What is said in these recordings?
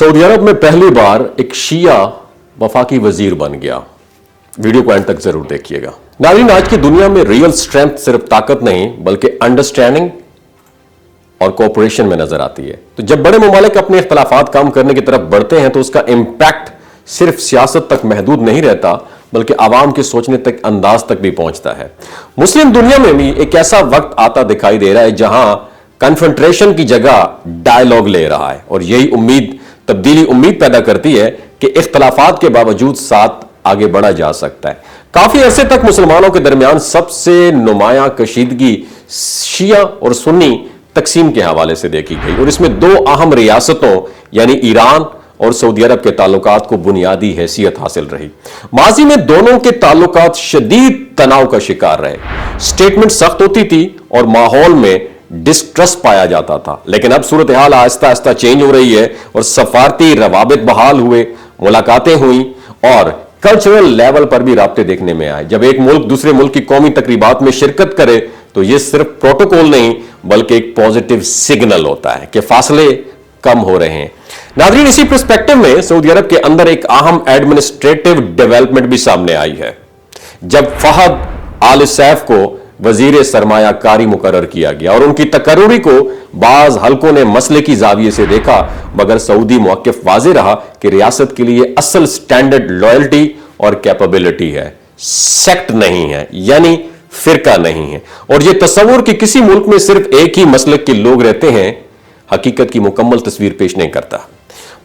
Saudi अरब में पहली बार एक शिया वफाकी वजीर बन गया। वीडियो को एंड तक जरूर देखिएगा। नाज़रीन, आज की दुनिया में रियल स्ट्रेंथ सिर्फ ताकत नहीं बल्कि अंडरस्टैंडिंग और कोऑपरेशन में नजर आती है। तो जब बड़े ममालिक अपने इख्तलाफात कम करने की तरफ बढ़ते हैं तो उसका इंपैक्ट सिर्फ सियासत तक महदूद नहीं रहता बल्कि आवाम के सोचने तक अंदाज तक भी पहुंचता है। मुस्लिम दुनिया में भी एक ऐसा वक्त आता दिखाई दे रहा है जहां कन्फ्रंट्रेशन की जगह डायलॉग ले रहा है, और यही तब्दीली उम्मीद पैदा करती है कि इख्तलाफात के बावजूद साथ आगे बढ़ा जा सकता है। काफी अरसे तक मुसलमानों के दरमियान सबसे नुमाया कशीदगी शिया और सुन्नी तकसीम के हवाले से देखी गई, और इसमें दो अहम रियासतों यानी ईरान और सऊदी अरब के ताल्लुकात को बुनियादी हैसियत हासिल रही। माजी में दोनों के ताल्लुकात शदीद तनाव का शिकार रहे। स्टेटमेंट सख्त होती थी और माहौल में डिस्ट्रस्ट पाया जाता था, लेकिन अब सूरत हाल आहिस्ता आहिस्ता चेंज हो रही है और सफारती रवाबित बहाल हुए, मुलाकातें हुई और कल्चरल लेवल पर भी राब्ते देखने में आए। जब एक मुल्क दूसरे मुल्क की कौमी तकरीबात में शिरकत करे तो यह सिर्फ प्रोटोकॉल नहीं बल्कि एक पॉजिटिव सिग्नल होता है कि फासले कम हो रहे हैं। नाज़रीन, इसी पर्सपेक्टिव में सऊदी अरब के अंदर एक अहम एडमिनिस्ट्रेटिव डेवलपमेंट भी सामने आई है जब फहद आल सैफ को वजीर सरमायाकारी मुकर्रर किया गया, और उनकी तकर्रुरी को बाज हल्कों ने मसले की जाविये से देखा, मगर सऊदी मौक़िफ़ वाज़ेह रहा कि रियासत के लिए असल स्टैंडर्ड लॉयल्टी और कैपेबिलिटी है, सेक्ट नहीं है, यानी फिरका नहीं है। और यह तस्वुर कि किसी मुल्क में सिर्फ एक ही मसलक के लोग रहते हैं हकीकत की मुकम्मल तस्वीर पेश नहीं करता।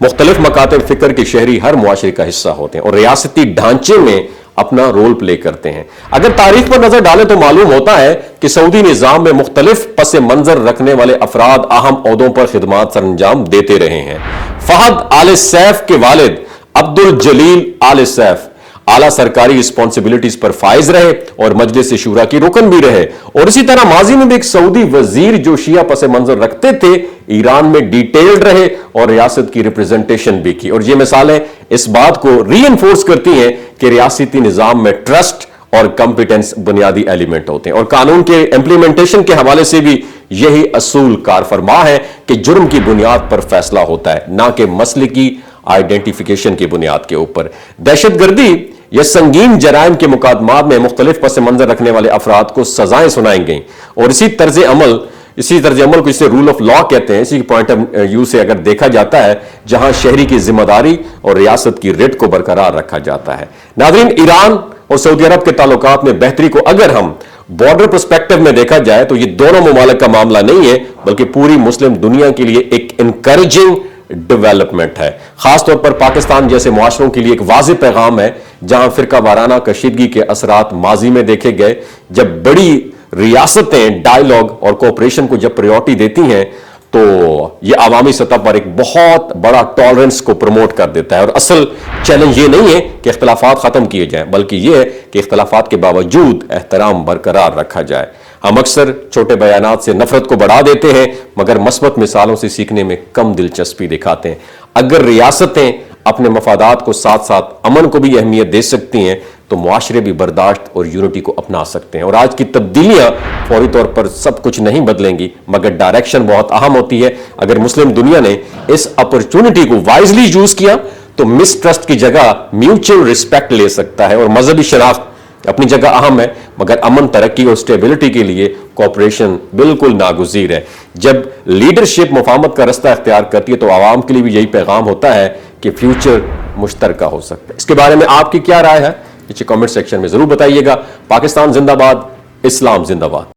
मुख्तलिफ मकातब फिक्र के शहरी हर मुआशरे का हिस्सा होते हैं और रियासती ढांचे में अपना रोल प्ले करते हैं। अगर तारीख पर नजर डालें तो मालूम होता है कि सऊदी निजाम में मुख्तलिफ पस मंजर रखने वाले अफराद अहम ओहदों पर खिदमात सर अंजाम देते रहे हैं। फहद आल सैफ के वालिद अब्दुल जलील आल सैफ आला सरकारी रिस्पॉन्सिबिलिटीज पर फाइज रहे और मजलिस शूरा की रुकन भी रहे, और इसी तरह माजी में भी एक सऊदी वजीर जो शिया पस मंजर रखते थे ईरान में डिटेल्ड रहे और रियासत की रिप्रेजेंटेशन भी की। और ये मिसालें इस बात को रीइंफोर्स करती हैं कि रियासती निजाम में ट्रस्ट और कॉम्पिटेंस बुनियादी एलिमेंट होते हैं, और कानून के इंप्लीमेंटेशन के हवाले से भी यही असूल कार फरमा है कि जुर्म की बुनियाद पर फैसला होता है, ना कि मसले की आइडेंटिफिकेशन की बुनियाद के ऊपर। दहशतगर्दी या संगीन जराइम के मुकदमात में मुख्तलिफ पस मंजर रखने वाले अफराद को सजाएं सुनाई गई, और इसी तर्ज अमल को इसे रूल ऑफ लॉ कहते हैं। इसी पॉइंट ऑफ व्यू से अगर देखा जाता है जहां शहरी की जिम्मेदारी और रियासत की रिट को बरकरार रखा जाता है। नाज़रीन, ईरान और सऊदी अरब के ताल्लुकात में बेहतरी को अगर हम बॉर्डर पर्सपेक्टिव में देखा जाए तो यह दोनों ममालिक का मामला नहीं है बल्कि पूरी मुस्लिम दुनिया के लिए एक इनकरेजिंग डेवलपमेंट है। खासतौर पर पाकिस्तान जैसे मुआशरों के लिए एक वाज़ेह पैगाम है जहां फिरका वाराना कशीदगी के असरात माजी में देखे गए। जब बड़ी रियासतें डायलॉग और कोऑपरेशन को जब प्रायोरिटी देती हैं तो यह आवामी सतह पर एक बहुत बड़ा टॉलरेंस को प्रमोट कर देता है, और असल चैलेंज ये नहीं है कि इख्तलाफात खत्म किए जाएं बल्कि यह है कि इख्तलाफात के बावजूद एहतराम बरकरार रखा जाए। हम अक्सर छोटे बयानात से नफरत को बढ़ा देते हैं मगर मस्बत मिसालों से सीखने में कम दिलचस्पी दिखाते हैं। अगर रियासतें अपने मफादात को साथ साथ अमन को भी अहमियत दे सकती हैं तो मुआशरे भी बर्दाश्त और यूनिटी को अपना सकते हैं। और आज की तब्दीलियां फौरी तौर पर सब कुछ नहीं बदलेंगी मगर डायरेक्शन बहुत अहम होती है। अगर मुस्लिम दुनिया ने इस अपॉर्चुनिटी को वाइजली यूज किया तो मिसट्रस्ट की जगह म्यूचुअल रिस्पेक्ट ले सकता है, और मजहबी शनाख्त अपनी जगह अहम है मगर अमन, तरक्की और स्टेबिलिटी के लिए कोऑपरेशन बिल्कुल नागुज़ीर है। जब लीडरशिप मुफाहमत का रास्ता इख्तियार करती है तो आवाम के लिए भी यही पैगाम होता है कि फ्यूचर मुश्तरका हो सकता है। इसके बारे में आपकी क्या राय है नीचे कमेंट सेक्शन में जरूर बताइएगा। पाकिस्तान जिंदाबाद, इस्लाम जिंदाबाद।